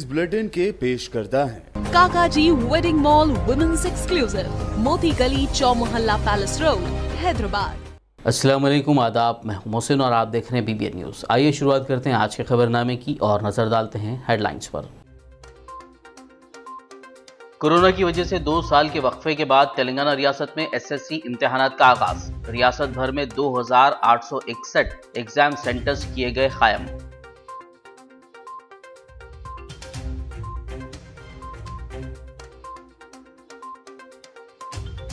News bulletin के पेश करता है। काकाजी वेडिंग मॉल वुमेन्स एक्सक्लूसिव, मोती गली, चौमुहल्ला पैलेस रोड, हैदराबाद। अस्सलाम वालेकुम, आदाब। मैं मोहसिन और आप देख रहे हैं BBN न्यूज़। आइए शुरुआत करते हैं आज के खबरनामे की और नजर डालते हैं हेडलाइंस पर। कोरोना की वजह से 2 साल के वक्फे के बाद तेलंगाना रियासत में SSC इम्तिहानात का आगाज। रियासत भर में 2861 एग्जाम सेंटर्स किए गए कायम।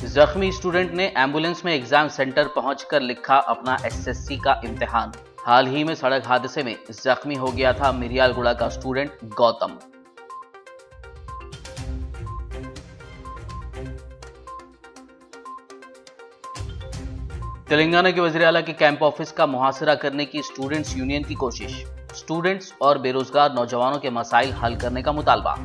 जख्मी स्टूडेंट ने एम्बुलेंस में एग्जाम सेंटर पहुंचकर लिखा अपना SSC का इम्तिहान। हाल ही में सड़क हादसे में जख्मी हो गया था मिरियालगुड़ा का स्टूडेंट गौतम। तेलंगाना के वज़ीर आला के कैंप ऑफिस का मुहासरा करने की स्टूडेंट्स यूनियन की कोशिश। स्टूडेंट्स और बेरोजगार नौजवानों के मसाइल हल करने का मुतालबा।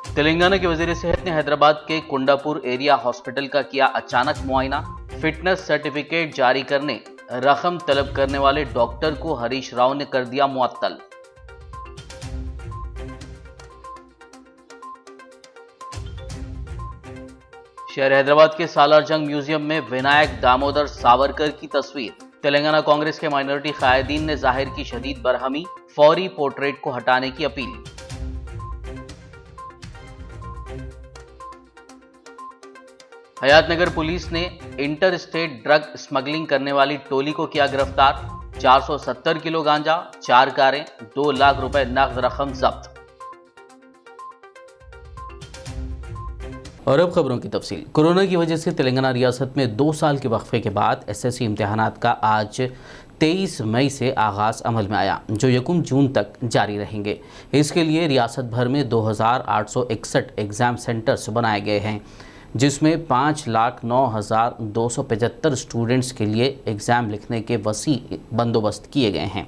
तेलंगाना के वज़ीर सेहत ने हैदराबाद के कुंडापुर एरिया हॉस्पिटल का किया अचानक मुआयना। फिटनेस सर्टिफिकेट जारी करने रकम तलब करने वाले डॉक्टर को हरीश राव ने कर दिया मुअत्तल। शहर हैदराबाद के सालारजंग म्यूजियम में विनायक दामोदर सावरकर की तस्वीर। तेलंगाना कांग्रेस के माइनॉरिटी कायदीन ने जाहिर की शदीद बरहमी, फौरी पोर्ट्रेट को हटाने की अपील। हयातनगर पुलिस ने इंटर स्टेट ड्रग स्मगलिंग करने वाली टोली को किया गिरफ्तार। 470 किलो गांजा, 4 कारें, 2 लाख रुपए नकद रकम जब्त। और अब खबरों की तफसील। कोरोना की वजह से तेलंगाना रियासत में 2 साल के वक्फे के बाद SSC इम्तिहानात का आज 23 मई से आगाज़ अमल में आया, जो 1 जून तक जारी रहेंगे। इसके लिए रियासत भर में 2861 एग्ज़ाम सेंटर्स बनाए गए हैं, जिसमें 5,09,275 स्टूडेंट्स के लिए एग्ज़ाम लिखने के वसी बंदोबस्त किए गए हैं।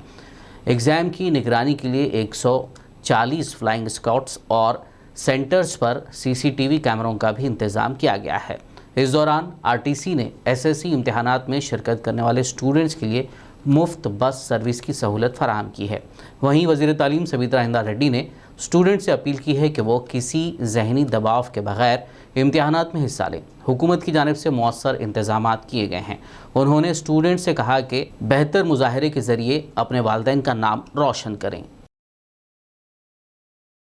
एग्ज़ाम की निगरानी के लिए 140 फ्लाइंग स्क्वाड्स और सेंटर्स पर CCTV कैमरों का भी इंतज़ाम किया गया है। इस दौरान RTC ने SSC इम्तिहानात में शिरकत करने वाले स्टूडेंट्स के लिए मुफ्त बस सर्विस की सहूलत फराहम की है। वहीं वज़ीर तालीम सबीता हिंदा रेड्डी ने स्टूडेंट से अपील की है कि वो किसी जहनी दबाव के बगैर इम्तिहानात में हिस्सा लें। हुकूमत की जानिब से मौसर इंतजामात किए गए हैं। उन्होंने स्टूडेंट से कहा कि बेहतर मुजाहरे के ज़रिए अपने वालिदैन का नाम रोशन करें।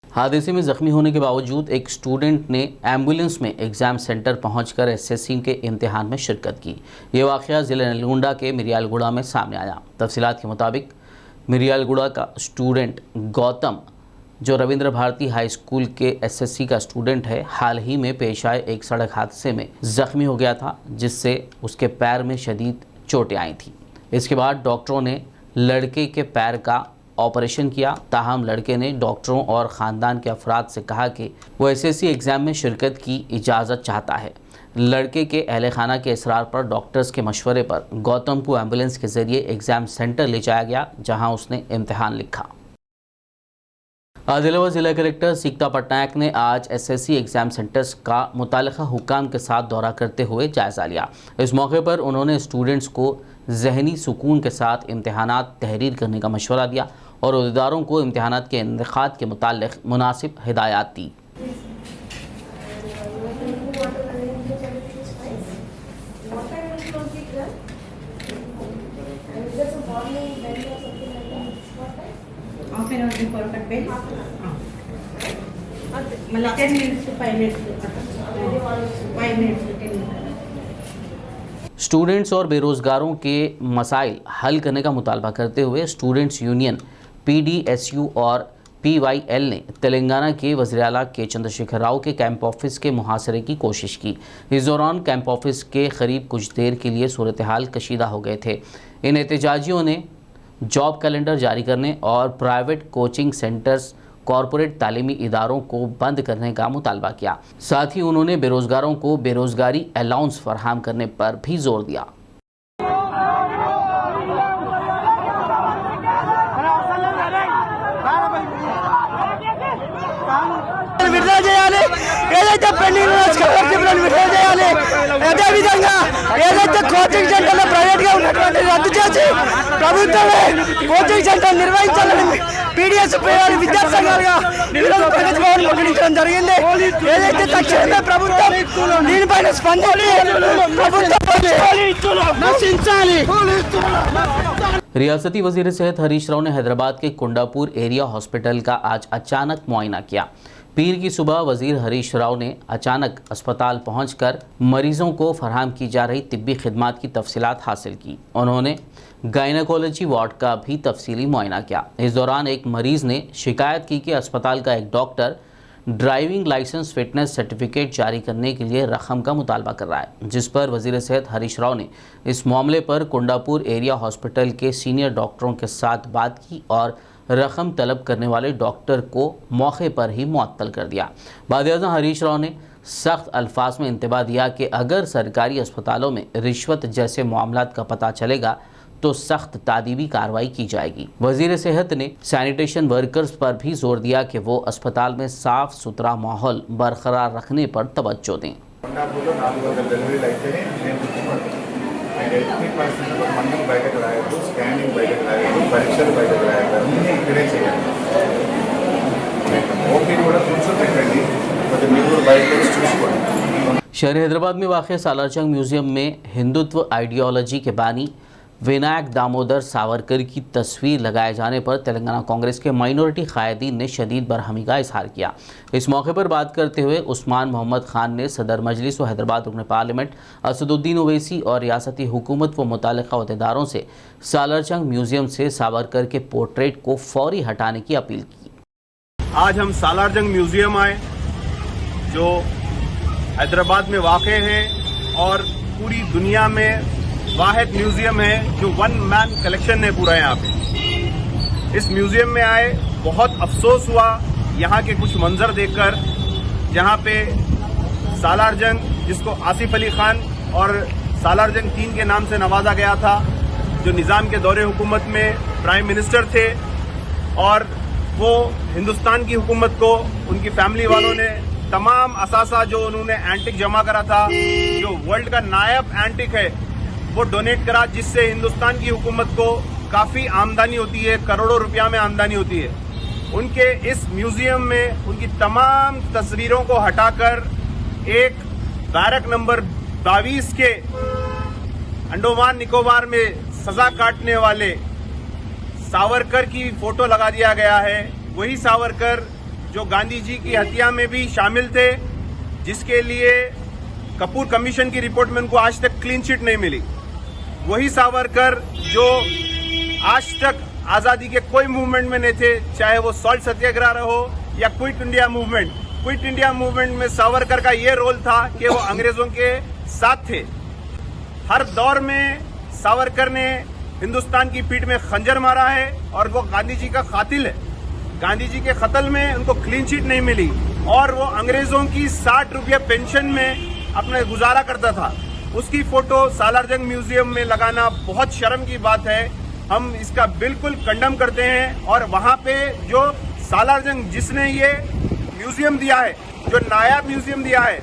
हादसे में ज़ख्मी होने के बावजूद एक स्टूडेंट ने एम्बुलेंस में एग्ज़ाम सेंटर पहुंचकर SSC के इम्तिहान में शिरकत की। ये वाक़या ज़िला नलगोंडा के मिरियालगुड़ा में सामने आया। तफसीलात के मुताबिक मिरियालगुड़ा का स्टूडेंट गौतम, जो रविंद्र भारती हाई स्कूल के SSC का स्टूडेंट है, हाल ही में पेश आए एक सड़क हादसे में ज़ख्मी हो गया था, जिससे उसके पैर में शदीद चोटें आई थी। इसके बाद डॉक्टरों ने लड़के के पैर का ऑपरेशन किया। ताहम लड़के ने डॉक्टरों और ख़ानदान के अफराद से कहा कि वो SSC एग्ज़ाम में शिरकत की इजाज़त चाहता है। लड़के के अहल खाना के इसरार पर डॉक्टर्स के मशवरे पर गौतम को एम्बुलेंस के ज़रिए एग्ज़ाम सेंटर ले जाया गया, जहां उसने इम्तिहान लिखा। आदिलाबाद जिला कलेक्टर सीकता पटनायक ने आज SSC एग्ज़ाम सेंटर्स का मुताल्लिक़ा हुक्काम के साथ दौरा करते हुए जायज़ा लिया। इस मौके पर उन्होंने स्टूडेंट्स को जहनी सुकून के साथ इम्तिहानात तहरीर करने का मशवरा दिया और उहदेदारों को इम्तिहानात के इनेकाद के मुताल्लिक़ मुनासिब हिदायत दी। स्टूडेंट्स और बेरोज़गारों के मसाइल हल करने का मुतालबा करते हुए स्टूडेंट्स यूनियन PDSU और PYL ने तेलंगाना के वज़ीर आला के चंद्रशेखर राव के कैंप ऑफिस के मुहासरे की कोशिश की। इस दौरान कैंप ऑफिस के करीब कुछ देर के लिए सूरत हाल कशीदा हो गए थे। इन एहतजाजियों ने जॉब कैलेंडर जारी करने और प्राइवेट कोचिंग सेंटर्स, कॉरपोरेट तालीमी इदारों को बंद करने का मुतालबा किया। साथ ही उन्होंने बेरोज़गारों को बेरोज़गारी अलाउंस फराहम करने पर भी जोर दिया। విడుదల చేయాలి, ఏదైతే పెండింగ్ స్కాలర్షిప్లను విడుదల చేయాలి, అదేవిధంగా ఏదైతే కోచింగ్ సెంటర్లు ప్రైవేట్గా ఉన్నటువంటి రద్దు చేసి ప్రభుత్వమే కోచింగ్ సెంటర్ నిర్వహించాలని పీడిఎస్ విద్యార్థి సంఘాలుగా ఈరోజు ప్రగతి భవన్ ప్రకటించడం జరిగింది. ఏదైతే తక్షణమే ప్రభుత్వం దీనిపైన స్పందించి ప్రభుత్వం నశించాలి. रियासती वजीर सेहत हरीश राव ने हैदराबाद के कुंडापुर एरिया हॉस्पिटल का आज अचानक मुआयना किया। पीर की सुबह वजीर हरीश राव ने अचानक अस्पताल पहुंचकर मरीजों को फराहम की जा रही तिब्बी खिदमात की तफसीलात हासिल की। उन्होंने गायनेकोलॉजी वार्ड का भी तफसीली मुआयना किया। इस दौरान एक मरीज ने शिकायत की कि अस्पताल का एक doctor driving licence fitness certificate जारी करने के लिए रकम का मुतालबा कर रहा है, जिस पर वजीर सेहत हरीश राव ने इस मामले पर कुंडापुर एरिया हॉस्पिटल के सीनियर डॉक्टरों के साथ बात की और रकम तलब करने वाले डॉक्टर को मौके पर ही मुअत्तल कर दिया। वज़ीर-ए-आज़म हरीश राव ने सख्त अल्फाज में इंतबाह दिया कि अगर सरकारी अस्पतालों में रिश्वत जैसे मामलात का पता चलेगा तो सख्त तादीबी कार्रवाई की जाएगी। वजीर सेहत ने सैनिटेशन वर्कर्स पर भी जोर दिया कि वो अस्पताल में साफ सुथरा माहौल बरकरार रखने पर तवज्जो दें। शहर हैदराबाद में वाक़ सालारजंग म्यूज़ियम में हिंदुत्व आइडियोलॉजी के बानी विनायक दामोदर सावरकर की तस्वीर लगाए जाने पर तेलंगाना कांग्रेस के माइनॉरिटी कायदीन ने शदीद बरहमी का इजहार किया। इस मौके पर बात करते हुए उस्मान मोहम्मद खान ने सदर मजलिस व हैदराबाद रुकन पार्लियामेंट असदुद्दीन ओवैसी और रियासती हुकूमत व मुतालिका अहदेदारों से सालारजंग म्यूज़ियम से सावरकर के पोर्ट्रेट को फौरी हटाने की अपील की। आज हम सालारजंग म्यूज़ियम आए जो हैदराबाद में वाक़ है और पूरी दुनिया में वाहिद म्यूजियम है जो वन मैन कलेक्शन है पूरा यहाँ पे। इस म्यूजियम में आए बहुत अफसोस हुआ यहाँ के कुछ मंजर देखकर, जहाँ पे सालारजंग जिसको आसिफ अली खान और सालारजंग 3 के नाम से नवाजा गया था, जो निज़ाम के दौरे हुकूमत में प्राइम मिनिस्टर थे, और वो हिंदुस्तान की हुकूमत को उनकी फैमिली वालों ने तमाम असासा जो उन्होंने एंटिक जमा करा था, जो वर्ल्ड का नायाब एंटिक है, वो डोनेट करा, जिससे हिंदुस्तान की हुकूमत को काफ़ी आमदनी होती है, करोड़ों रुपया में आमदनी होती है। उनके इस म्यूज़ियम में उनकी तमाम तस्वीरों को हटाकर एक बैरक नंबर 22 के अंडोमान निकोबार में सज़ा काटने वाले सावरकर की फ़ोटो लगा दिया गया है। वही सावरकर जो गांधी जी की हत्या में भी शामिल थे, जिसके लिए कपूर कमीशन की रिपोर्ट में उनको आज तक क्लीन चिट नहीं मिली। वही सावरकर जो आज तक आज़ादी के कोई मूवमेंट में नहीं थे, चाहे वो सॉल्ट सत्याग्रह हो या quit India movement. Quit India movement में सावरकर का ये रोल था कि वो अंग्रेज़ों के साथ थे। हर दौर में सावरकर ने हिंदुस्तान की पीठ में खंजर मारा है और वो गांधी जी का कातिल है। गांधी जी के कत्ल में उनको क्लीन चिट नहीं मिली और वो अंग्रेज़ों की 60 रुपये पेंशन में अपना गुजारा करता था। उसकी फ़ोटो सालारजंग म्यूज़ियम में लगाना बहुत शर्म की बात है। हम इसका बिल्कुल कंडम करते हैं और वहाँ पे जो सालारजंग जिसने ये म्यूज़ियम दिया है, जो नायाब म्यूज़ियम दिया है,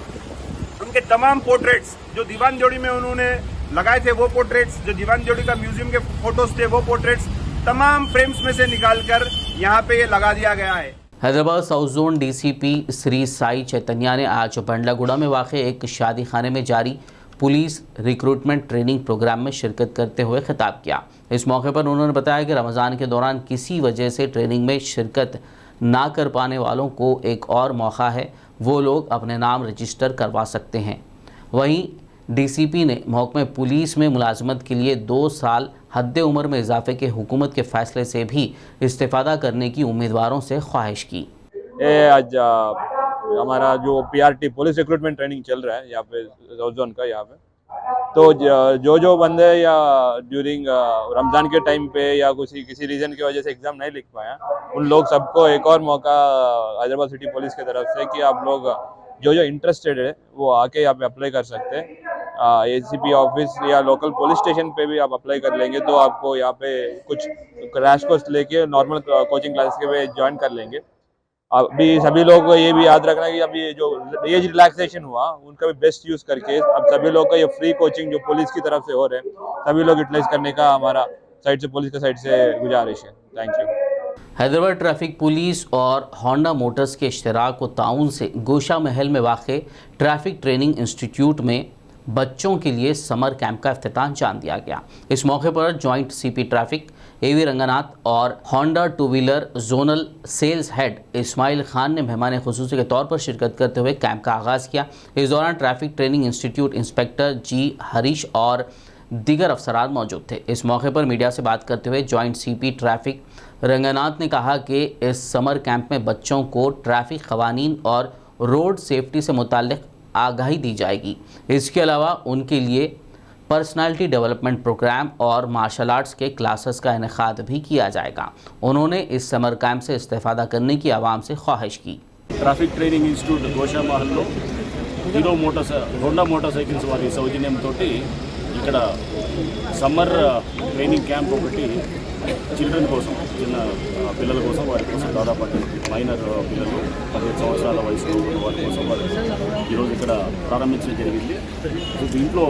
उनके तमाम पोर्ट्रेट्स जो दीवान जोड़ी में उन्होंने लगाए थे, वो पोर्ट्रेट्स, जो दीवान जोड़ी का म्यूज़ियम के फ़ोटोज़ थे, वो पोर्ट्रेट्स तमाम फ्रेम्स में से निकालकर यहाँ पे ये लगा दिया गया है। Hyderabad south zone DCP Shri Sai Chaitanya ने आज बंडलागुड़ा में वाक़े एक शादी खाने में जारी पुलिस रिक्रूटमेंट ट्रेनिंग प्रोग्राम में शिरकत करते हुए खिताब किया। इस मौके पर उन्होंने बताया कि रमज़ान के दौरान किसी वजह से ट्रेनिंग में शिरकत ना कर पाने वालों को एक और मौका है, वो लोग अपने नाम रजिस्टर करवा सकते हैं। वहीं डीसीपी ने महकमे पुलिस में मुलाजमत के लिए 2 साल हद उम्र में इजाफे के हुकूमत के फैसले से भी इस्तेफादा करने की उम्मीदवारों से ख्वाहिश की। आज हमारा जो पीआरटी पुलिस रिक्रूटमेंट ट्रेनिंग चल रहा है यहाँ पे साउथ जोन का, यहाँ पे तो जो बंदे या ड्यूरिंग रमज़ान के टाइम पे या किसी रीज़न की वजह से एग्ज़ाम नहीं लिख पाया, उन लोग सबको एक और मौका हैदराबाद सिटी पुलिस की तरफ से कि आप लोग जो इंटरेस्टेड है वो आके यहाँ पे अप्लाई कर सकते हैं। एसीपी ऑफिस या लोकल पुलिस स्टेशन पे भी आप अप्लाई कर लेंगे तो आपको यहाँ पे कुछ क्रैश कोर्स लेके नॉर्मल कोचिंग क्लासेस के पे ज्वाइन कर लेंगे। अभी सभी लोग को ये भी याद रखना कि अभी जो एज रिलैक्सेशन हुआ उनका भी बेस्ट यूज करके अब सभी लोग का ये फ्री कोचिंग जो पुलिस की तरफ से हो रहे हैं सभी लोग यूटिलाइज करने का हमारा साइड से पुलिस की साइड से गुजारिश है। Thank you. Hyderabad traffic police और होंडा मोटर्स के इश्तराक व ताउन से गोशा महल में वाक़े ट्रैफिक ट्रेनिंग इंस्टीट्यूट में बच्चों के लिए समर कैंप का इफ्तिताह जान दिया गया। इस मौके पर joint CP traffic AV Ranganath और Honda two wheeler zonal sales head Ismail Khan ने मेहमान खुसूसी के तौर पर शिरकत करते हुए कैंप का आगाज़ किया। इस दौरान ट्रैफिक ट्रेनिंग इंस्टीट्यूट इंस्पेक्टर जी हरीश और दीगर अफसरान मौजूद थे। इस मौके पर मीडिया से बात करते हुए जॉइंट सीपी ट्रैफिक रंगनाथ ने कहा कि इस समर कैंप में बच्चों को ट्रैफिक क़वानीन और रोड सेफ्टी से मुताल्लिक़ आगाही दी जाएगी। इसके अलावा उनके लिए पर्सनालिटी डेवलपमेंट प्रोग्राम और मार्शल आर्ट्स के क्लासेस का इनेकाद भी किया जाएगा। उन्होंने इस समर कैंप से इस्तेफादा करने की आवाम से ख्वाहिश की। ट्राफिक ट्रेनिंग इन्स्टिट्यूट गोशा महల్లో హోండా మోటార్ సైకిల్స్ వారి సౌజన్యంతో ఇక్కడ సమ్మర్ ట్రైనింగ్ క్యాంప్ ఒకటి చిల్డ్రన్ కోసం చిన్న పిల్లల కోసం వారి కోసం దాదాపు మైనర్ పిల్లలు 15 సంవత్సరాల వయసులో ఉన్న వారి కోసం వారు ఈరోజు ఇక్కడ ప్రారంభించడం జరిగింది. దీంట్లో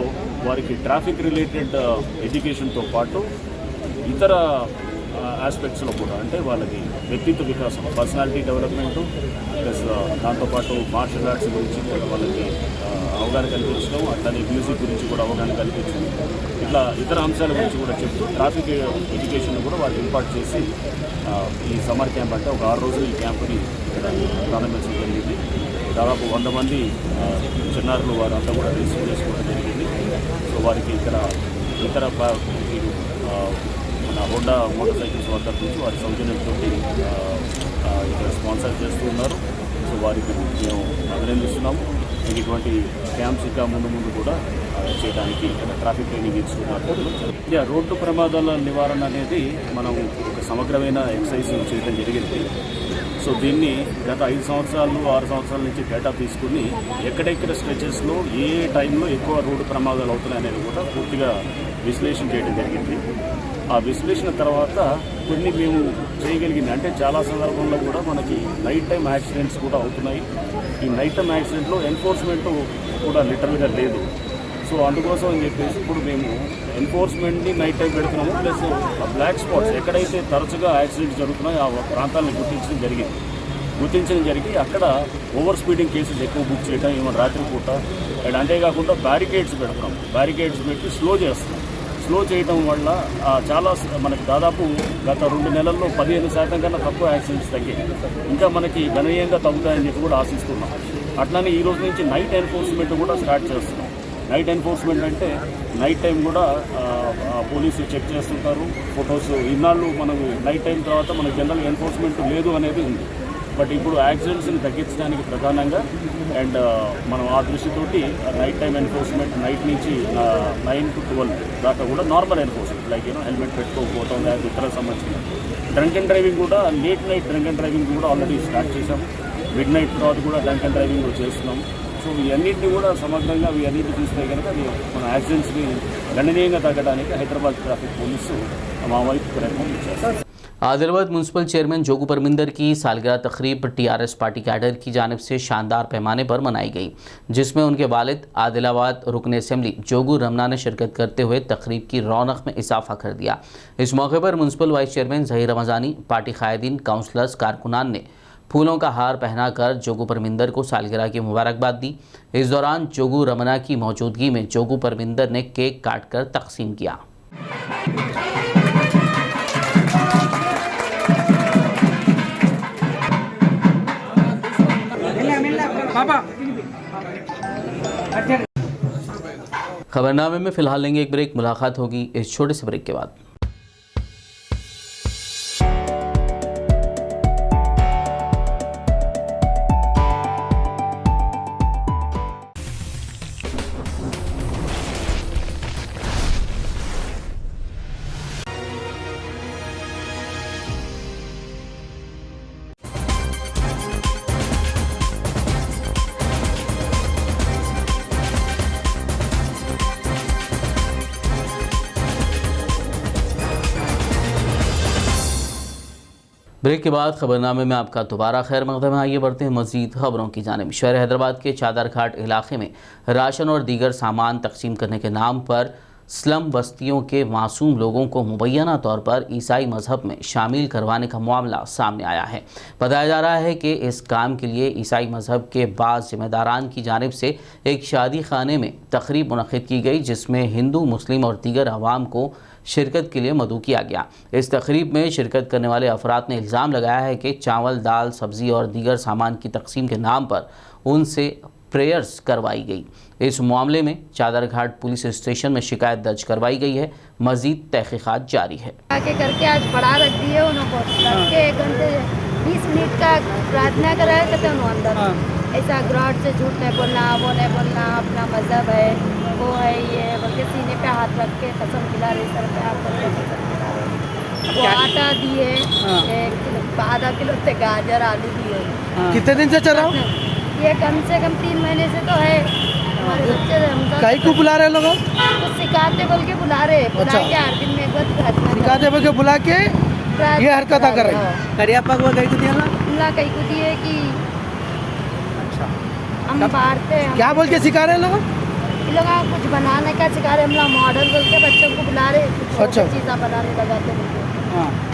వారికి ట్రాఫిక్ రిలేటెడ్ ఎడ్యుకేషన్తో పాటు ఇతర ఆస్పెక్ట్స్లో కూడా అంటే వాళ్ళకి వ్యక్తిత్వ వికాసం పర్సనాలిటీ డెవలప్మెంటు ప్లస్ దాంతోపాటు మార్షల్ ఆర్ట్స్ గురించి కూడా వాళ్ళకి అవగాహన కల్పించడం అట్లానే మ్యూజిక్ గురించి కూడా అవగాహన కల్పించడం ఇట్లా ఇతర అంశాల గురించి కూడా చెప్తూ ట్రాఫిక్ ఎడ్యుకేషన్ కూడా వారికి ఇంపార్ట్ చేసి ఈ సమ్మర్ క్యాంప్ అంటే ఒక 6 రోజులు ఈ క్యాంపుని ఇక్కడ ప్రారంభించడం జరిగింది. దాదాపు 100 మంది చిన్నారులు వారంతా కూడా రిసీవ్ చేసుకోవడం జరిగింది. సో వారికి ఇక్కడ ఇతర మన హోండా మోటార్ సైకిల్స్ వారి తరఫు నుంచి వారి సౌజన్యంతో ఇక్కడ స్పాన్సర్ చేస్తూ ఉన్నారు. సో వారికి మేము అభినందిస్తున్నాము. ఇటువంటి క్యాంప్స్ ఇంకా ముందు కూడా చేయడానికి ఇక్కడ ట్రాఫిక్ ట్రైనింగ్ ఇన్స్టిట్యూట్ రోడ్డు ప్రమాదాల నివారణ అనేది మనం ఒక సమగ్రమైన ఎక్సర్సైజ్ చేయడం జరిగింది. సో దీన్ని గత 5 సంవత్సరాలు 6 సంవత్సరాల నుంచి డేటా తీసుకుని ఎక్కడెక్కడ స్ట్రెచెస్లో ఏ టైంలో ఎక్కువ రోడ్డు ప్రమాదాలు అవుతున్నాయి అనేది కూడా పూర్తిగా విశ్లేషణ చేయడం జరిగింది. ఆ విశ్లేషణ తర్వాత కొన్ని మేము చేయగలిగింది అంటే చాలా సందర్భంలో కూడా మనకి నైట్ టైం యాక్సిడెంట్స్ కూడా అవుతున్నాయి. ఈ నైట్ టైం యాక్సిడెంట్లో ఎన్ఫోర్స్మెంట్ కూడా లిటరల్గా లేదు. సో అందుకోసం అని చెప్పేసి ఇప్పుడు మేము ఎన్ఫోర్స్మెంట్ని నైట్ టైం పెడుతున్నాము. ప్లస్ బ్లాక్ స్పాట్స్ ఎక్కడైతే తరచుగా యాక్సిడెంట్స్ జరుగుతున్నాయో ఆ ప్రాంతాలను గుర్తించడం జరిగి అక్కడ ఓవర్ స్పీడింగ్ కేసెస్ ఎక్కువ బుక్ చేయడం ఏమైనా రాత్రిపూట అండ్ అంతేకాకుండా బ్యారికేడ్స్ పెడుతున్నాం. బ్యారికేడ్స్ పెట్టి స్లో చేస్తున్నాం. స్లో చేయడం వల్ల చాలా మనకి దాదాపు గత 2 నెలల్లో 15% కన్నా తక్కువ యాక్సిడెంట్స్ తగ్గాయి. ఇంకా మనకి గణనీయంగా తగ్గుతాయని చెప్పి కూడా ఆశిస్తున్నాం. అట్లానే ఈ రోజు నుంచి నైట్ ఎన్ఫోర్స్మెంట్ కూడా స్టార్ట్ చేస్తున్నాం. నైట్ ఎన్ఫోర్స్మెంట్ అంటే నైట్ టైం కూడా పోలీసులు చెక్ చేస్తుంటారు ఫొటోస్. ఇన్నాళ్ళు మనకు నైట్ టైం తర్వాత మనకు జనరల్ ఎన్ఫోర్స్మెంట్ లేదు అనేది ఉంది. బట్ ఇప్పుడు యాక్సిడెంట్స్ని తగ్గించడానికి ప్రధానంగా అండ్ మనం ఆ దృష్టితోటి నైట్ టైం ఎన్ఫోర్స్మెంట్ నైట్ నుంచి 9 to 12 దాకా కూడా నార్మల్ ఎన్ఫోర్స్మెంట్ లైక్ హెల్మెట్ పెట్టుకోకపోవడం లేదా ఇతర సంబంధించిన డ్రంక్ అండ్ డ్రైవింగ్ కూడా late night drunk and driving కూడా ఆల్రెడీ స్టార్ట్ చేశాము. మిడ్ నైట్ తర్వాత కూడా డ్రంక్ అండ్ డ్రైవింగ్ చేస్తున్నాము. సో ఇవన్నింటినీ కూడా సమగ్రంగా ఇవన్నింటినీ చూస్తే కనుక మన యాక్సిడెంట్స్ని గణనీయంగా తగ్గడానికి హైదరాబాద్ ట్రాఫిక్ పోలీసు మా వైపు ప్రయత్నం చేస్తారు. आदिलाबाद म्यूनसिपल चेयरमैन जोगू परमिंदर की सालगिरह तकरीब टीआरएस पार्टी कैडर की जानिब से शानदार पैमाने पर मनाई गई, जिसमें उनके वालिद आदिलाबाद रुकन असेंबली जोगू रमना ने शिरकत करते हुए तकरीब की रौनक में इजाफा कर दिया। इस मौके पर municipal vice chairman Zaheer Ramzani, party कायदीन, काउंसलर्स, कारकुनान ने फूलों का हार पहनाकर जोगू परमिंदर को सालगिरह की मुबारकबाद दी। इस दौरान जोगू रमना की मौजूदगी में जोगू परमिंदर ने केक काटकर तकसीम किया। खबरनामे में फिलहाल लेंगे एक ब्रेक। मुलाकात होगी इस छोटे से ब्रेक के बाद। ब्रेक के बाद खबरनामे में आपका दोबारा खैर मकदम है। आइए बढ़ते हैं मजीद खबरों की जानिब। शहर हैदराबाद के चादरघाट इलाके में राशन और दीगर सामान तकसीम करने के नाम पर स्लम बस्तियों के मासूम लोगों को मुबैना तौर पर ईसाई मजहब में शामिल करवाने का मामला सामने आया है। बताया जा रहा है कि इस काम के लिए ईसाई मजहब के बाज़ जिम्मेदारान की जानिब से एक शादी खाने में तकरीब मुनक़्क़िद की गई, जिसमें हिंदू, मुस्लिम और दीगर अवाम को शिरकत के लिए मदऊ किया गया। इस तकरीब में शिरकत करने वाले अफराद ने इल्ज़ाम लगाया है कि चावल, दाल, सब्ज़ी और दीगर सामान की तकसीम के नाम पर उनसे प्रेयर्स करवाई गई। इस मामले में चादरघाट पुलिस स्टेशन में शिकायत दर्ज करवाई गई है। मजीद तहकीकात जारी है। आके करके आज पढ़ा रख दिए उनको, रख के 1 घंटे 20 मिनट का प्रार्थना कराया करते उन्होंने अंदर। ऐसा ग्राउंड से झूठ नहीं बोलना, वो नहीं बोलना, अपना मजहब है, वो है, ये बोल के सीने पे हाथ रख के कसम खिला रहे, सर पे हाथ रख के कसम खिला रहे। वो आटा दिए, 1 किलो, आधा किलो से गाजर, आलू दिए। कितने दिन से चल रहा हूँ? ये कम से कम 3 महीने से तो है। हमारे बच्चे कहीं को बुला रहे लोग? कुछ सिखाते बोल के बुला रहे, बुला के 8 दिन में एक बार प्रार्थना सिखाते बोल के बुला के ये हरकत कर रही है। करिया पग वो कहीं को दिया ना, कहीं को दिए कि हम मारते हैं। क्या बोल के सिखा रहे लोग? ये लोग कुछ बनाने का सिखा रहे, हम लोग मॉडल बोल के बच्चों को बुला रहे, अच्छा चीज़ें बनाने लगाते हैं।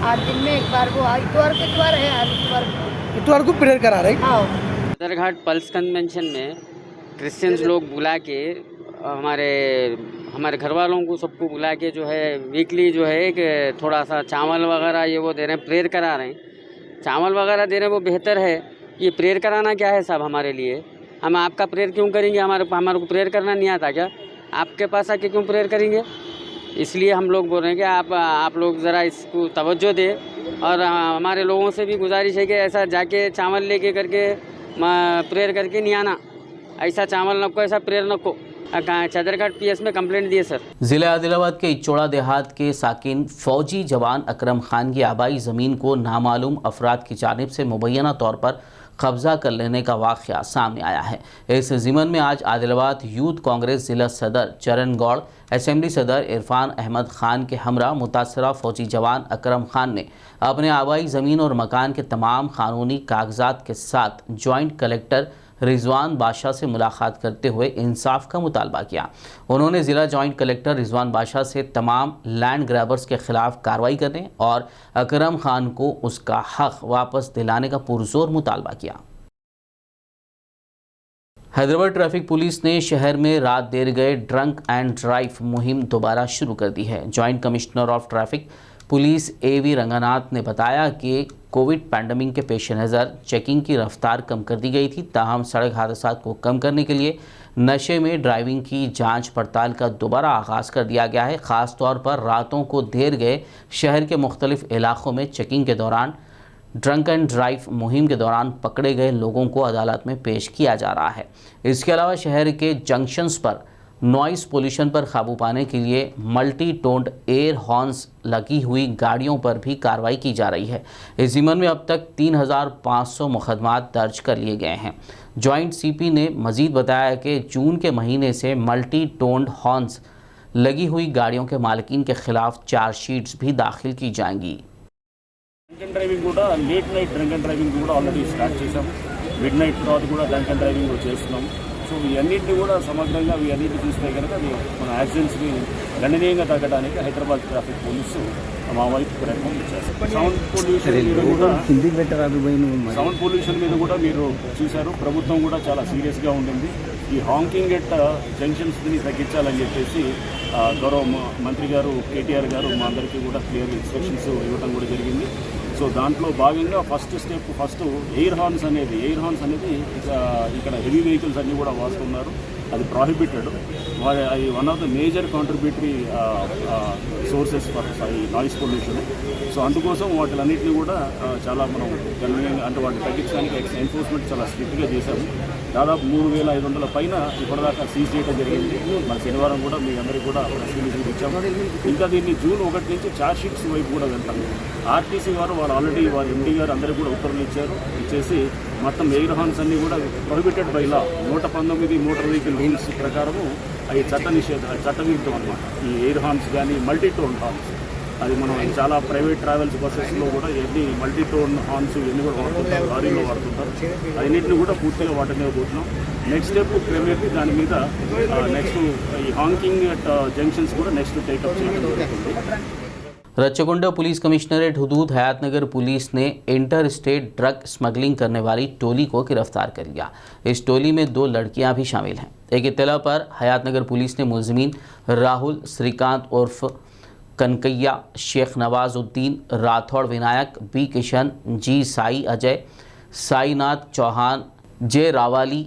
8 दिन में एक बार वो इतवार है, इतवार को प्रेयर करा रहे। चादरघाट पल्स कन्वेंशन में क्रिश्चियंस लोग बुला के हमारे घर वालों को सबको बुला के जो है वीकली जो है कि थोड़ा सा चावल वगैरह ये वो दे रहे हैं, प्रेयर करा रहे हैं। चावल वगैरह दे रहे हैं वो बेहतर है, ये प्रेयर कराना क्या है साहब हमारे लिए? हम आपका प्रेयर क्यों करेंगे? हमारे को प्रेयर करना नहीं आता क्या? आपके पास आके क्यों प्रेयर करेंगे? इसलिए हम लोग बोल रहे हैं कि आप लोग ज़रा इसको तवज्जो दें, और हमारे लोगों से भी गुजारिश है कि ऐसा जाके चावल लेके करके प्रेयर करके नहीं आना। ऐसा चावल नको, ऐसा प्रेयर नको। चादरघाट पीएस में कंप्लेंट दिए सर। ज़िला आदिलाबाद के इचोड़ा देहात के साकिन फौजी जवान अकरम खान की आबाई ज़मीन को नामालूम अफराद की जानिब से मुबैना तौर पर कब्ज़ा कर लेने का वाक़या सामने आया है। इस ज़िमन में आज आदिलाबाद यूथ कांग्रेस ज़िला सदर चरण गौड़, असेंबली सदर इरफान अहमद खान के हमरा मुतासरा फौजी जवान अकरम खान ने अपने आबाई ज़मीन और मकान के तमाम क़ानूनी कागजात के साथ जॉइंट कलेक्टर रिजवान बादशाह से मुलाकात करते हुए इंसाफ का मुतालबा किया। उन्होंने ज़िला जॉइंट कलेक्टर रिजवान बादशाह से तमाम लैंड ग्रैबर्स के ख़िलाफ़ कार्रवाई करने और अकरम खान को उसका हक़ वापस दिलाने का पुरज़ोर मुतालबा किया। हैदराबाद ट्रैफिक पुलिस ने शहर में रात देर गए ड्रंक एंड ड्राइव मुहिम दोबारा शुरू कर दी है। Joint commissioner of traffic police AV Ranganath ने बताया कि कोविड पैंडमिक के पेश नज़र चेकिंग की रफ्तार कम कर दी गई थी। ताहम सड़क हादसा को कम करने के लिए नशे में ड्राइविंग की जांच पड़ताल का दोबारा आगाज़ कर दिया गया है। ख़ास तौर पर रातों को देर गए शहर के मुख्तलिफ इलाक़ों में चेकिंग के दौरान ड्रंक एंड ड्राइव मुहिम के दौरान पकड़े गए लोगों को अदालत में पेश किया जा रहा है। इसके अलावा शहर के जंक्शंस पर नॉइस पोल्यूशन पर काबू पाने के लिए मल्टी टोन्ड एयर हॉर्न्स लगी हुई गाड़ियों पर भी कार्रवाई की जा रही है। इस ज़िमन में अब तक 3500 मुकदमात दर्ज कर लिए गए हैं। जॉइंट CP ने मज़ीद बताया कि जून के महीने से मल्टी टोन्ड हॉर्न्स लगी हुई गाड़ियों के मालिकीन के खिलाफ चार्जशीट्स भी दाखिल की जाएंगी। డ్రంక్ డ్రైవింగ్ కూడా late night drunk and driving కూడా ఆల్రెడీ స్టార్ట్ చేసాం. మిడ్ నైట్ తర్వాత కూడా డ్రంక్ అండ్ డ్రైవింగ్ చేస్తున్నాం. సో ఇవన్నిటిని కూడా సమగ్రంగా ఇవన్నిటిని చూస్తే కనుక మన యాక్సిడెంట్స్ని గణనీయంగా తగ్గడానికి హైదరాబాద్ ట్రాఫిక్ పోలీసు మా వైపు ప్రయత్నం చేస్తారు. సౌండ్ పొల్యూషన్ మీద కూడా మీరు చూశారు. ప్రభుత్వం కూడా చాలా సీరియస్గా ఉంటుంది. ఈ హాంకింగ్ ఎట్ జంక్షన్స్ని తగ్గించాలని చెప్పేసి గౌరవ మంత్రి గారు KTR గారు మా అందరికీ కూడా క్లియర్ ఇన్స్ట్రక్షన్స్ ఇవ్వడం కూడా జరిగింది. సో దాంట్లో భాగంగా ఫస్ట్ ఎయిర్ హార్న్స్ అనేది ఇక్కడ హెవీ వెహికల్స్ అన్నీ కూడా వాడుతున్నారు. అది ప్రాహిబిటెడ్. అది one of the major contributory sources for ఈ నాయిస్ పొల్యూషన్. సో అందుకోసం వాటిలన్నింటినీ కూడా చాలా మనం గణనీయంగా అంటే వాటిని తగ్గించడానికి ఎన్ఫోర్స్మెంట్ చాలా స్ట్రిక్ట్గా చేశాము. దాదాపు 3500 పైన ఇప్పటిదాకా సీజ్ చేయడం జరిగింది. మన శనివారం కూడా మీ అందరికీ కూడా ప్రెస్ రిలీజ్ ఇచ్చాము. ఇంకా దీన్ని జూన్ 1 నుంచి ఛార్జ్ షీట్స్ వైపు కూడా వెళ్తాము. RTC వారు ఆల్రెడీ వారి MD గారు అందరికీ కూడా ఉత్తర్వులు ఇచ్చేసి మొత్తం ఎయిర్ హార్న్స్ అన్నీ కూడా prohibited by law 119 motor vehicle rules ప్రకారము అవి చట్టవిరుద్ధం అనమాట. ఈ ఎయిర్ హార్న్స్ కానీ మల్టీ టోన్ హార్న్స్ అది మనం చాలా ప్రైవేట్ ట్రావెల్స్ బస్సెస్లో కూడా ఎన్ని మల్టీ టోన్ హార్న్స్ ఇవన్నీ కూడా వాడుతుంటారు, లారీలో వాడుతుంటారు. అన్నింటిని కూడా పూర్తిగా వాటి మీద కూర్చున్నాం. నెక్స్ట్ స్టెప్ క్రమేపీ దాని మీద నెక్స్ట్ ఈ హాంకింగ్ అట్ జంక్షన్స్ కూడా నెక్స్ట్ టేకప్ చేయడం జరుగుతుంది. रच्चगुंडा पुलिस कमिश्नरेट हुदूद हयातनगर पुलिस ने इंटर स्टेट ड्रग स्मगलिंग करने वाली टोली को गिरफ्तार कर लिया। इस टोली में 2 लड़कियां भी शामिल हैं। एक इत्तला पर हयातनगर पुलिस ने मुलजिमीन राहुल श्रीकांत उर्फ कनकैया, शेख नवाजुद्दीन राठौड़, विनायक बी किशन, जी साई अजय, साईनाथ चौहान, जे रावाली,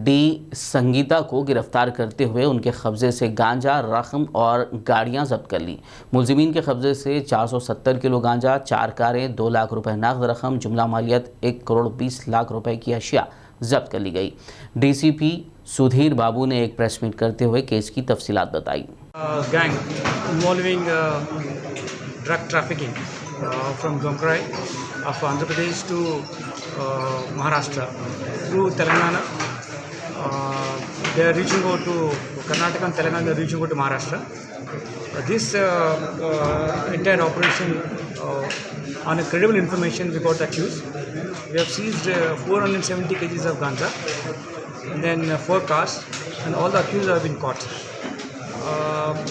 डी संगीता को गिरफ्तार करते हुए उनके कब्ज़े से गांजा, रकम और गाड़ियां जब्त कर ली। मुलजिमीन के कब्ज़े से 470 किलो गांजा, 4 कारें, 2 लाख रुपए नकद रकम, जुमला मालियत 1 करोड़ 20 लाख रुपए की अशिया जब्त कर ली गई। डीसीपी सुधीर बाबू ने एक प्रेस मीट करते हुए केस की तफसीलात बताई। Gang involving drug trafficking from Donkarai of Andhra Pradesh to Maharashtra through Telangana. They are reaching out to Karnataka and Telangana. They are reaching out to Maharashtra. This entire operation, on a credible information, we got accused. We have seized 470 kgs of ganja, and then 4 cars, and all the accused have been caught.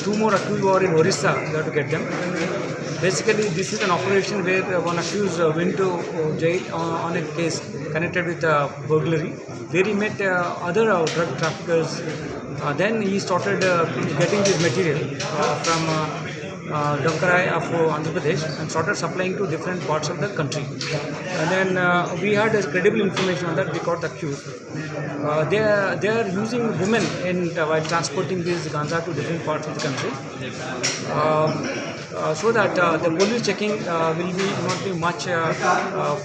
2 more accused were in Orissa. We have to get them. Basically, this is an operation where one accused went to jail on a case connected with burglary, where he met other drug traffickers. Then he started getting this material from Donkarai of Andhra Pradesh and started supplying to different parts of the country. And then we had a credible information on that. We got accused. They are using women while transporting this ganja to different parts of the country. So that the police checking will be not be much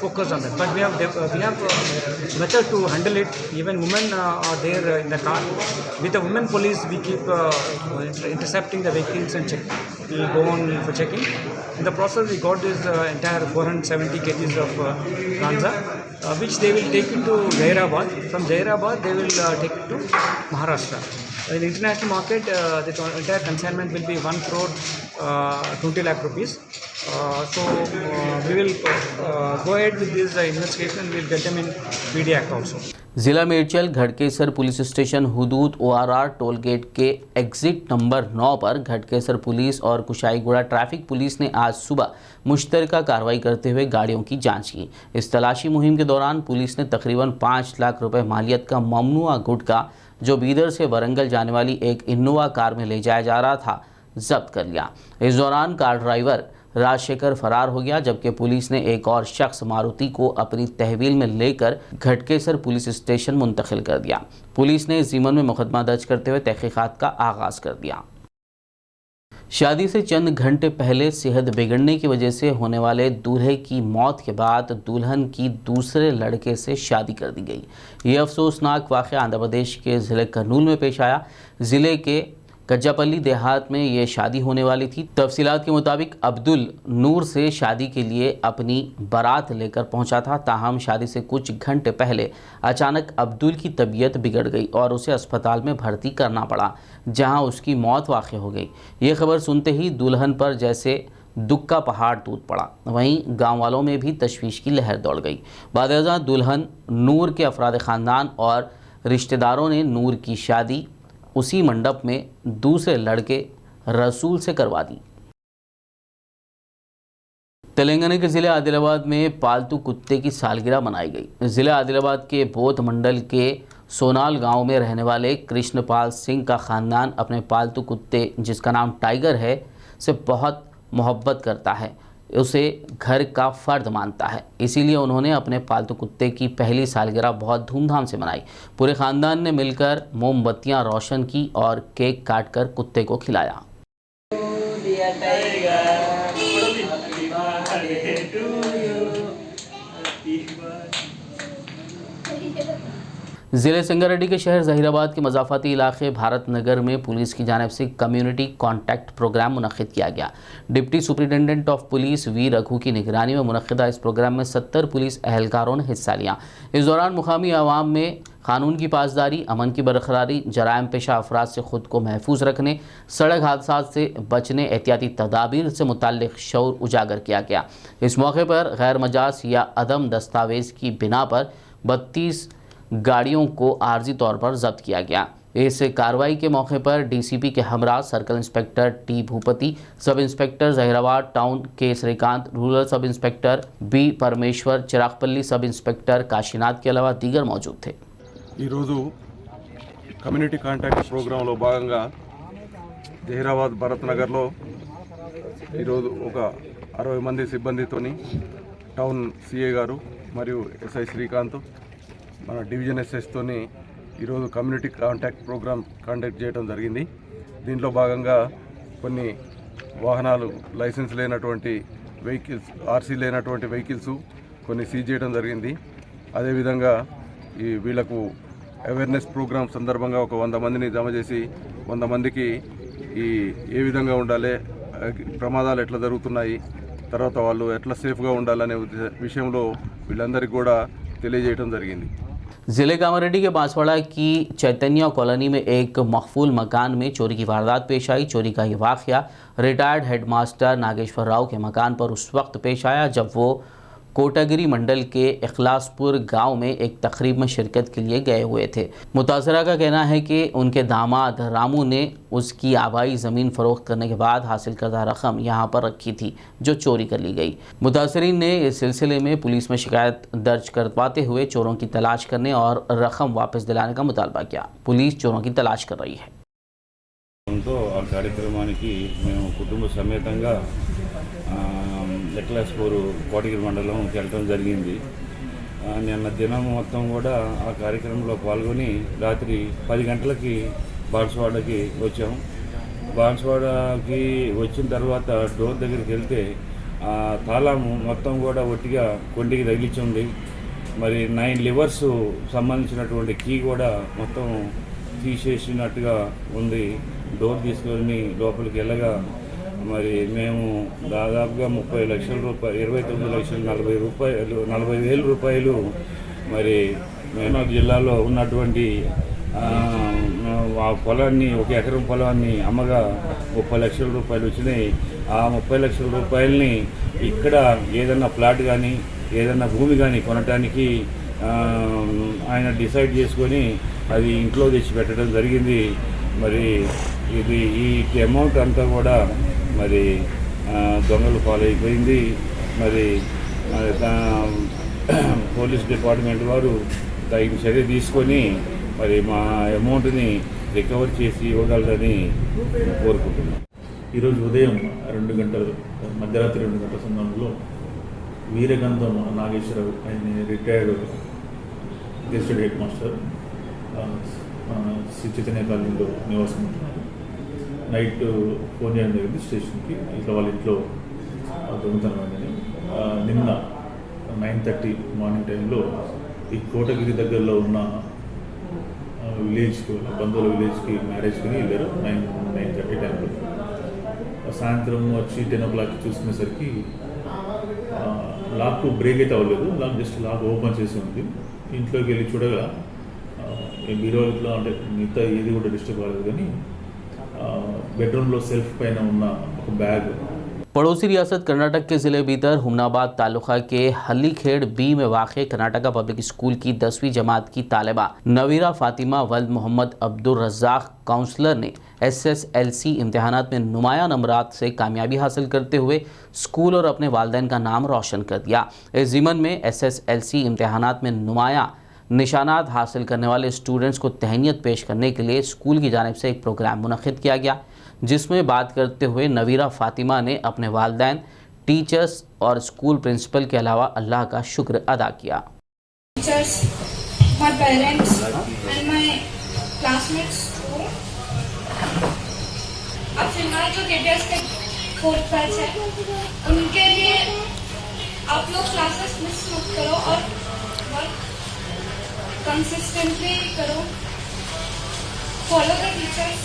focused on that. But we have method to handle it. Even women are there in the car. With the women police, we keep intercepting the vehicles and check. We go on for checking. In the process, we got this entire 470 kgs of ganja, which they will take it to Jairabad. From Jairabad, they will take it to Maharashtra. In the international market, the entire consignment will be 1 crore 20 lakh rupees. So we will go ahead with this investigation. We will get them in PD Act also. जिला Medchal Ghatkesar police station हुदूद ORR toll gate के exit number 9 पर Ghatkesar police और Kushaiguda traffic police ने आज सुबह मुश्तरका कार्रवाई करते हुए गाड़ियों की जांच की। इस तलाशी मुहिम के दौरान पुलिस ने तकरीबन 5 लाख रुपए मालियत का ममनुआ गुटखा, जो बीदर से वरंगल जाने वाली एक इनोवा कार में ले जाया जा रहा था, जब्त कर लिया। इस दौरान कार ड्राइवर राजशेखर फरार हो गया, जबकि पुलिस ने एक और शख्स मारुति को अपनी तहवील में लेकर घटकेसर पुलिस स्टेशन मुंतकिल कर दिया। पुलिस ने इस ज़िम्मन में मुकदमा दर्ज करते हुए तहकीकात का आगाज़ कर दिया। शादी से चंद घंटे पहले सेहत बिगड़ने की वजह से होने वाले दूल्हे की मौत के बाद दुल्हन की दूसरे लड़के से शादी कर दी गई। ये अफसोसनाक वाक़या आंध्र प्रदेश के ज़िले कर्नूल में पेश आया। ज़िले के कज्जापल्ली देहात में ये शादी होने वाली थी। तफसीलात के मुताबिक अब्दुल नूर से शादी के लिए अपनी बारात लेकर पहुंचा था। ताहम शादी से कुछ घंटे पहले अचानक अब्दुल की तबीयत बिगड़ गई और उसे अस्पताल में भर्ती करना पड़ा, जहां उसकी मौत वाक़ई हो गई। ये खबर सुनते ही दुल्हन पर जैसे दुख का पहाड़ टूट पड़ा। वहीं गांव वालों में भी तशवीश की लहर दौड़ गई। बादशाह दुल्हन नूर के अफराद ख़ानदान और रिश्तेदारों ने नूर की शादी उसी मंडप में दूसरे लड़के रसूल से करवा दी। तेलंगाना के ज़िले आदिलाबाद में पालतू कुत्ते की सालगिरह मनाई गई। ज़िले आदिलाबाद के बोध मंडल के सोनाल गांव में रहने वाले कृष्णपाल सिंह का ख़ानदान अपने पालतू कुत्ते, जिसका नाम टाइगर है, से बहुत मोहब्बत करता है, उसे घर का फ़र्द मानता है। इसीलिए उन्होंने अपने पालतू कुत्ते की पहली सालगिरह बहुत धूमधाम से मनाई। पूरे ख़ानदान ने मिलकर मोमबत्तियां रोशन की और केक काटकर कुत्ते को खिलाया। जिले संगारेड्डी के शहर जहीराबाद के मजाफाती इलाके भारत नगर में पुलिस की जानिब से कम्युनिटी कॉन्टैक्ट प्रोग्राम मुनक्किद किया गया। Deputy superintendent of police V Raghu की निगरानी में मुनक्किदा इस प्रोग्राम में 70 पुलिस एहलकारों ने हिस्सा लिया। इस दौरान मुकामी आवाम में कानून की पासदारी, अमन की बरकरारी, जराइम पेशा अफराद से खुद को महफूज रखने, सड़क हादसा से बचने, एहतियाती तदाबीर से मुताल्लिक शऊर उजागर किया गया। इस मौके पर गैर मजाज या अदम दस्तावेज़ की बिना पर 32 गाड़ियों को आर्जी तौर पर जब्त किया गया। इस कार्रवाई के मौके पर डीसीपी के हमरा circle inspector T Bhupathi, sub inspector Zaheerabad town के Srikanth, rural sub inspector B Parameshwar, Chiragpally sub inspector Kashinath के अलावा दीगर मौजूद थे। ఈరోజు కమ్యూనిటీ కాంటాక్ట్ ప్రోగ్రాంలో భాగంగా జహీరాబాద్ భరత్ నగర్లో ఈరోజు ఒక 60 మంది సిబ్బందితోని టౌన్ సిఏ గారు మరియు ఎస్ఐ శ్రీకాంత్ మన డివిజన్ ఎస్ఎస్తోని ఈరోజు కమ్యూనిటీ కాంటాక్ట్ ప్రోగ్రాం కండక్ట్ చేయడం జరిగింది। దీంట్లో భాగంగా కొన్ని వాహనాలు లైసెన్స్ లేనటువంటి వెహికల్స్, ఆర్సీ లేనటువంటి వెహికల్స్ కొన్ని సీజ్ చేయడం జరిగింది। అదేవిధంగా ఈ వీళ్ళకు అవేర్నెస్ ప్రోగ్రామ్ సందర్భంగా ఒక 100 మందిని జమ చేసి 100 మందికి ఏ విధంగా ఉండాలి, ప్రమాదాలు ఎట్లా జరుగుతున్నాయి, తర్వాత వాళ్ళు ఎట్లా సేఫ్గా ఉండాలనే విషయంలో వీళ్ళందరికీ కూడా తెలియజేయడం జరిగింది। जिले कामारेड्डी के बांसवाड़ा की चैतन्य कॉलोनी में एक मखफूल मकान में चोरी की वारदात पेश आई। चोरी का ये वाक़या रिटायर्ड हेडमास्टर नागेश्वर राव के मकान पर उस वक्त पेश आया जब वो कोटागिरी मंडल के इखलासपुर गांव में एक तकरीब में शिरकत के लिए गए हुए थे। मुतासरा का कहना है कि उनके दामाद रामू ने उसकी आबाई ज़मीन फ़रोख्त करने के बाद हासिल करदा रकम यहां पर रखी थी जो चोरी कर ली गई। मुतासरीन ने इस सिलसिले में पुलिस में शिकायत दर्ज करवाते हुए चोरों की तलाश करने और रकम वापस दिलाने का मुतालबा किया। पुलिस चोरों की तलाश कर रही है। आ कार्यक्रमानिकी మేము కుటుంబ సమేతంగా ఎక్లాస్పూర్ కోటగిరి మండలంకి వెళ్ళడం జరిగింది। నిన్న దినం మొత్తం కూడా ఆ కార్యక్రమంలో పాల్గొని రాత్రి 10 గంటలకి బాన్స్వాడకి వచ్చాము। బాన్స్వాడకి వచ్చిన తర్వాత డోర్ దగ్గరికి వెళ్తే తాళం మొత్తం కూడా ఒట్టిగా కొండికి తగిలించి ఉంది। మరి 9 లివర్స్ సంబంధించినటువంటి కీ కూడా మొత్తం తీసేసినట్టుగా ఉంది। డోర్ తీసుకొని లోపలికి వెళ్ళగా మరి మేము దాదాపుగా 30 లక్షల రూపాయలు, 29,40,000 రూపాయలు మరి మేనార్ జిల్లాలో ఉన్నటువంటి ఆ పొలాన్ని, 1 ఎకరం పొలాన్ని అమ్మగా 30 లక్షల రూపాయలు వచ్చినాయి। ఆ 30 లక్షల రూపాయలని ఇక్కడ ఏదన్నా ప్లాట్ కానీ ఏదన్నా భూమి కానీ కొనడానికి ఆయన డిసైడ్ చేసుకొని అది ఇంట్లో తెచ్చి పెట్టడం జరిగింది। మరి ఇది ఈ అమౌంట్ అంతా కూడా మరి దొంగలు పాలైపోయింది। మరి పోలీస్ డిపార్ట్మెంట్ వారు తగిన చర్య తీసుకొని మరి మా అమౌంట్ని రికవర్ చేసి ఇవ్వగలరని కోరుకుంటున్నాం। ఈరోజు ఉదయం 2 గంటల మధ్యరాత్రి 2 గంటల సమయంలో వీరగంధం నాగేశ్వరరావు ఆయన retired gazetted headmaster Shri Chaitanya కాలనీలో నివాసం ఉంటున్నారు। నైట్ ఫోన్ చేయడం జరిగింది స్టేషన్కి, ఇట్లా వాళ్ళ ఇంట్లో దొంగతనం అయిందని। నిన్న 9:30 మార్నింగ్ టైంలో ఈ కోటగిరి దగ్గరలో ఉన్న విలేజ్కి, బంధువుల విలేజ్కి మ్యారేజ్కి వెళ్ళారు 9:30 టైంలో। సాయంత్రం వచ్చి 10 o'clock చూసుకునేసరికి లాక్ బ్రేక్ అయితే అవ్వలేదు, జస్ట్ లాక్ ఓపెన్ చేసి ఉంది। ఇంట్లోకి వెళ్ళి చూడగా బీరోలో అంటే మిగతా ఏది కూడా డిస్టర్బ్ కాలేదు, కానీ बेडरूम सेल्फ पैन बैग। पड़ोसी रियासत कर्नाटक के ज़िले बीदर हुमनाबाद तालुका के हल्लीखेड़ बी में वाक़ कर्नाटका पब्लिक स्कूल की 10वीं जमात की तालिबा नवीरा फातिमा वल्द मोहम्मद अब्दुल रज़ाक काउंसलर ने SSLC इम्तहानात में नुमाया नंबरात से कामयाबी हासिल करते हुए स्कूल और अपने वालिदैन का नाम रोशन कर दिया। इस ज़िमन में SSLC इम्तहानात में नुमाया निशानात हासिल करने वाले स्टूडेंट्स को तहनीत पेश करने के लिए स्कूल की जानिब से एक प्रोग्राम मुनक़्क़िद किया गया, जिसमें बात करते हुए नवीरा फातिमा ने अपने वालिदैन, टीचर्स और स्कूल प्रिंसिपल के अलावा अल्लाह का शुक्र अदा किया। Teachers, my parents and my classmates को अब फिलहाल जो केटीएस के 4th बैच है उनके लिए आप लोग क्लासेस मिस मत करो और वर्क कंसिस्टेंटली करो, follow the teachers.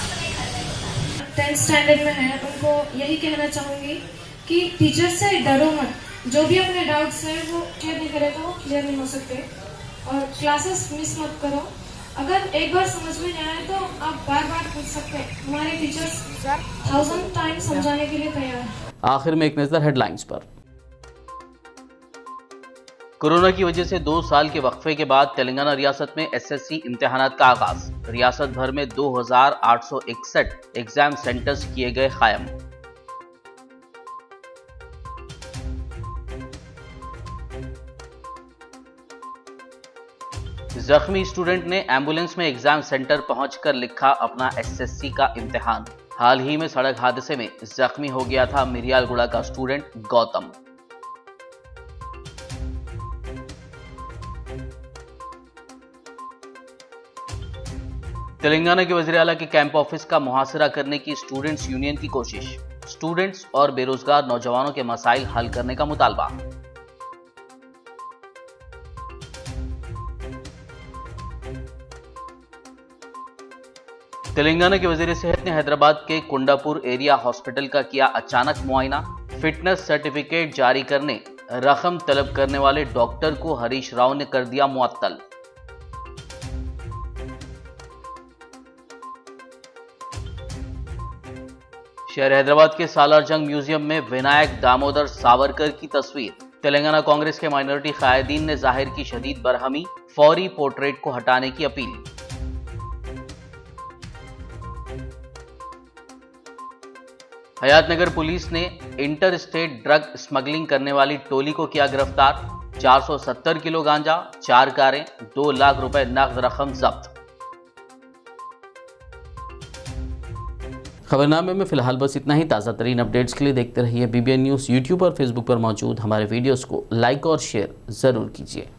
10th standard में है, उनको यही कहना चाहूँगी कि टीचर्स से डरो मत। जो भी अपने डाउट्स हैं वो क्लियर नहीं करे तो क्लियर नहीं हो सकते, और क्लासेस मिस मत करो। अगर एक बार समझ में नहीं आए तो आप बार बार पूछ सकते हैं, हमारे टीचर्स 1000 टाइम समझाने के लिए तैयार हैं। आखिर में एक नज़र हेडलाइंस पर। कोरोना की वजह से 2 साल के वक्फे के बाद तेलंगाना रियासत में एसएससी इम्तिहानात का आगाज। रियासत भर में 2861 एग्जाम सेंटर्स किए गए कायम। जख्मी स्टूडेंट ने एम्बुलेंस में एग्जाम सेंटर पहुंचकर लिखा अपना एसएससी का इम्तिहान। हाल ही में सड़क हादसे में जख्मी हो गया था मिरियालगुड़ा का स्टूडेंट गौतम। तेलंगाना के वज़ीर आला के कैंप ऑफिस का मुहासरा करने की स्टूडेंट्स यूनियन की कोशिश। स्टूडेंट्स और बेरोजगार नौजवानों के मसाइल हल करने का मुतालबा। तेलंगाना के वज़ीर सेहत ने हैदराबाद के कुंडापुर एरिया हॉस्पिटल का किया अचानक मुआयना। फिटनेस सर्टिफिकेट जारी करने रकम तलब करने वाले डॉक्टर को हरीश राव ने कर दिया मुअत्तल। शहर हैदराबाद के सालारजंग म्यूजियम में विनायक दामोदर सावरकर की तस्वीर। तेलंगाना कांग्रेस के माइनॉरिटी कायदीन ने जाहिर की शदीद बरहमी, फौरी पोर्ट्रेट को हटाने की अपील। हयातनगर पुलिस ने इंटर स्टेट ड्रग स्मगलिंग करने वाली टोली को किया गिरफ्तार। 470 किलो गांजा, 4 कारें, 2 लाख रुपए नकद रकम जब्त। खबरनामे में फिलहाल बस इतना ही। ताज़ा तरीन अपडेट्स के लिए देखते रहिए BBN न्यूज़। यूट्यूब और फेसबुक पर मौजूद हमारे वीडियोस को लाइक और शेयर ज़रूर कीजिए।